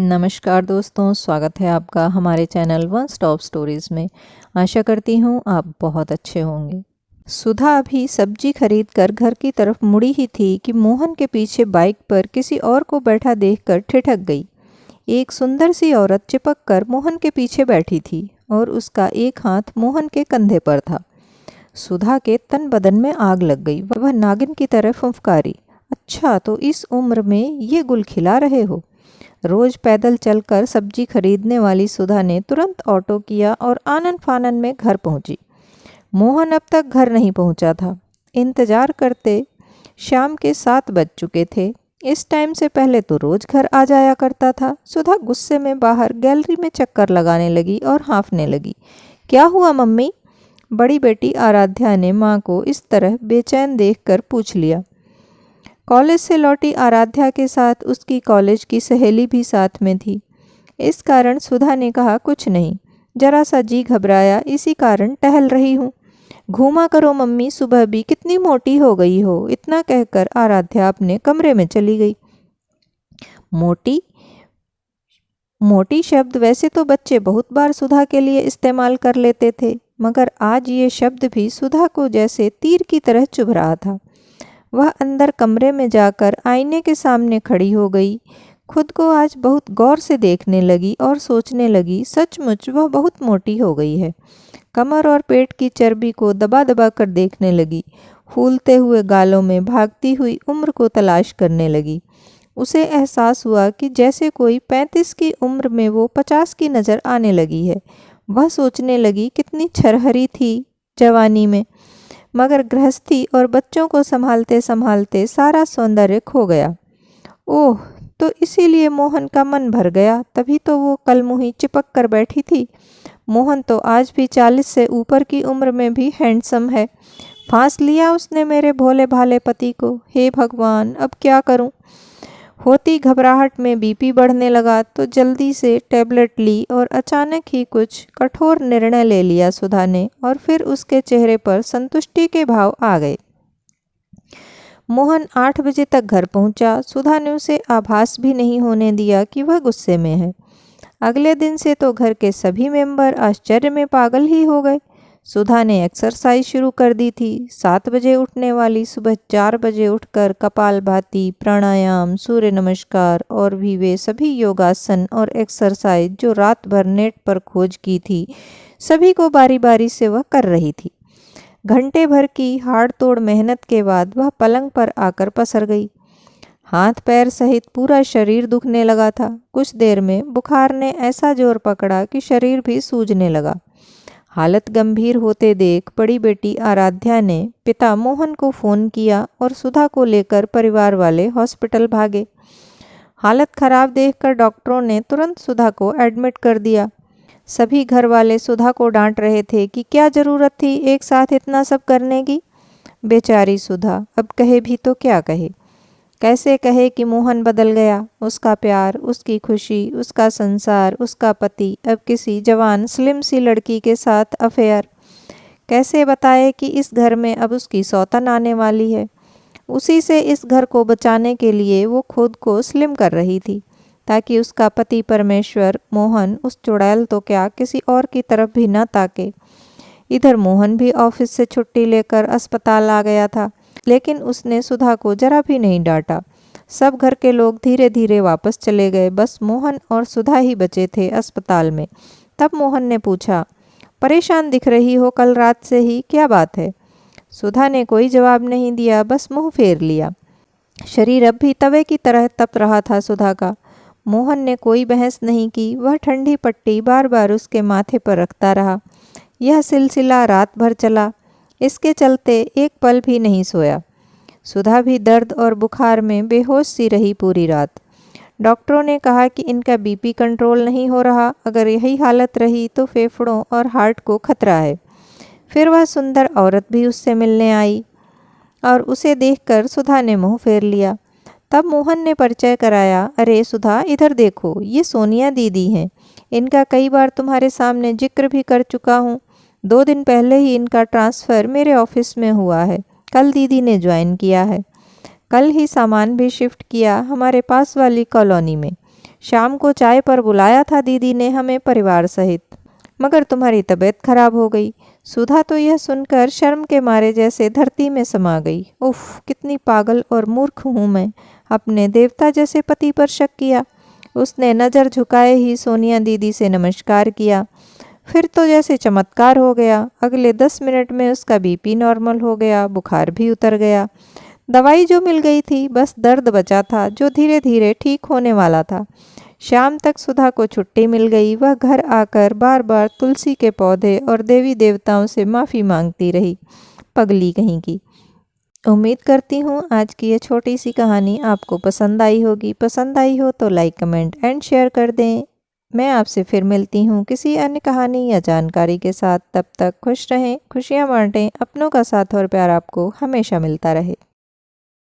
नमस्कार दोस्तों, स्वागत है आपका हमारे चैनल वन स्टॉप स्टोरीज़ में। आशा करती हूँ आप बहुत अच्छे होंगे। सुधा अभी सब्जी खरीद कर घर की तरफ मुड़ी ही थी कि मोहन के पीछे बाइक पर किसी और को बैठा देखकर ठिठक गई। एक सुंदर सी औरत चिपक कर मोहन के पीछे बैठी थी और उसका एक हाथ मोहन के कंधे पर था। सुधा के तन बदन में आग लग गई। वह नागिन की तरह फुंफकारी, अच्छा तो इस उम्र में ये गुल खिला रहे हो। रोज पैदल चलकर सब्जी खरीदने वाली सुधा ने तुरंत ऑटो किया और आनन फानन में घर पहुंची। मोहन अब तक घर नहीं पहुंचा था। इंतजार करते शाम के 7 बज चुके थे। इस टाइम से पहले तो रोज घर आ जाया करता था। सुधा गुस्से में बाहर गैलरी में चक्कर लगाने लगी और हाँफने लगी। क्या हुआ मम्मी? बड़ी बेटी आराध्या ने माँ को इस तरह बेचैन देखकर पूछ लिया। कॉलेज से लौटी आराध्या के साथ उसकी कॉलेज की सहेली भी साथ में थी। इस कारण सुधा ने कहा, कुछ नहीं, जरा सा जी घबराया, इसी कारण टहल रही हूँ। घूमा करो मम्मी, सुबह भी कितनी मोटी हो गई हो। इतना कहकर आराध्या अपने कमरे में चली गई। मोटी मोटी शब्द वैसे तो बच्चे बहुत बार सुधा के लिए इस्तेमाल कर लेते थे, मगर आज ये शब्द भी सुधा को जैसे तीर की तरह चुभ रहा था। वह अंदर कमरे में जाकर आईने के सामने खड़ी हो गई। खुद को आज बहुत गौर से देखने लगी और सोचने लगी, सचमुच वह बहुत मोटी हो गई है। कमर और पेट की चर्बी को दबा दबा कर देखने लगी। फूलते हुए गालों में भागती हुई उम्र को तलाश करने लगी। उसे एहसास हुआ कि जैसे कोई 35 की उम्र में वो 50 की नज़र आने लगी है। वह सोचने लगी, कितनी छरहरी थी जवानी में, मगर गृहस्थी और बच्चों को संभालते संभालते सारा सौंदर्य खो गया। ओह, तो इसीलिए मोहन का मन भर गया, तभी तो वो कल मुही चिपक कर बैठी थी। मोहन तो आज भी 40 से ऊपर की उम्र में भी हैंडसम है। फांस लिया उसने मेरे भोले भाले पति को। हे भगवान, अब क्या करूं? होती घबराहट में बीपी बढ़ने लगा तो जल्दी से टैबलेट ली और अचानक ही कुछ कठोर निर्णय ले लिया सुधा ने, और फिर उसके चेहरे पर संतुष्टि के भाव आ गए। मोहन 8 बजे तक घर पहुंचा। सुधा ने उसे आभास भी नहीं होने दिया कि वह गुस्से में है। अगले दिन से तो घर के सभी मेंबर आश्चर्य में पागल ही हो गए। सुधा ने एक्सरसाइज शुरू कर दी थी। 7 बजे उठने वाली सुबह 4 बजे उठकर कपालभाति, प्राणायाम, सूर्य नमस्कार और भी वे सभी योगासन और एक्सरसाइज जो रात भर नेट पर खोज की थी, सभी को बारी बारी से वह कर रही थी। घंटे भर की हाड़ तोड़ मेहनत के बाद वह पलंग पर आकर पसर गई। हाथ पैर सहित पूरा शरीर दुखने लगा था। कुछ देर में बुखार ने ऐसा जोर पकड़ा कि शरीर भी सूजने लगा। हालत गंभीर होते देख बड़ी बेटी आराध्या ने पिता मोहन को फ़ोन किया और सुधा को लेकर परिवार वाले हॉस्पिटल भागे। हालत खराब देखकर डॉक्टरों ने तुरंत सुधा को एडमिट कर दिया। सभी घर वाले सुधा को डांट रहे थे कि क्या ज़रूरत थी एक साथ इतना सब करने की। बेचारी सुधा अब कहे भी तो क्या कहे। कैसे कहे कि मोहन बदल गया, उसका प्यार, उसकी खुशी, उसका संसार, उसका पति अब किसी जवान स्लिम सी लड़की के साथ अफेयर। कैसे बताए कि इस घर में अब उसकी सौतन आने वाली है। उसी से इस घर को बचाने के लिए वो खुद को स्लिम कर रही थी, ताकि उसका पति परमेश्वर मोहन उस चुड़ैल तो क्या किसी और की तरफ भी न ताके। इधर मोहन भी ऑफिस से छुट्टी लेकर अस्पताल आ गया था, लेकिन उसने सुधा को जरा भी नहीं डांटा। सब घर के लोग धीरे धीरे वापस चले गए। बस मोहन और सुधा ही बचे थे अस्पताल में। तब मोहन ने पूछा, परेशान दिख रही हो कल रात से ही, क्या बात है? सुधा ने कोई जवाब नहीं दिया, बस मुंह फेर लिया। शरीर अब भी तवे की तरह तप रहा था सुधा का। मोहन ने कोई बहस नहीं की। वह ठंडी पट्टी बार बार उसके माथे पर रखता रहा। यह सिलसिला रात भर चला। इसके चलते एक पल भी नहीं सोया। सुधा भी दर्द और बुखार में बेहोश सी रही पूरी रात। डॉक्टरों ने कहा कि इनका बीपी कंट्रोल नहीं हो रहा। अगर यही हालत रही तो फेफड़ों और हार्ट को खतरा है। फिर वह सुंदर औरत भी उससे मिलने आई और उसे देखकर सुधा ने मुंह फेर लिया। तब मोहन ने परिचय कराया, अरे सुधा, इधर देखो, ये सोनिया दीदी हैं। इनका कई बार तुम्हारे सामने जिक्र भी कर चुका हूँ। 2 दिन पहले ही इनका ट्रांसफ़र मेरे ऑफिस में हुआ है। कल दीदी ने ज्वाइन किया है। कल ही सामान भी शिफ्ट किया हमारे पास वाली कॉलोनी में। शाम को चाय पर बुलाया था दीदी ने हमें परिवार सहित, मगर तुम्हारी तबीयत खराब हो गई। सुधा तो यह सुनकर शर्म के मारे जैसे धरती में समा गई। उफ, कितनी पागल और मूर्ख हूँ मैं, अपने देवता जैसे पति पर शक किया। उसने नज़र झुकाए ही सोनिया दीदी से नमस्कार किया। फिर तो जैसे चमत्कार हो गया, अगले 10 मिनट में उसका बीपी नॉर्मल हो गया, बुखार भी उतर गया। दवाई जो मिल गई थी, बस दर्द बचा था जो धीरे धीरे ठीक होने वाला था। शाम तक सुधा को छुट्टी मिल गई। वह घर आकर बार बार तुलसी के पौधे और देवी देवताओं से माफ़ी मांगती रही। पगली कहीं की। उम्मीद करती हूँ आज की ये छोटी सी कहानी आपको पसंद आई होगी। पसंद आई हो तो लाइक, कमेंट एंड शेयर कर दें। मैं आपसे फिर मिलती हूँ किसी अन्य कहानी या जानकारी के साथ। तब तक खुश रहें, खुशियाँ बांटें, अपनों का साथ और प्यार आपको हमेशा मिलता रहे।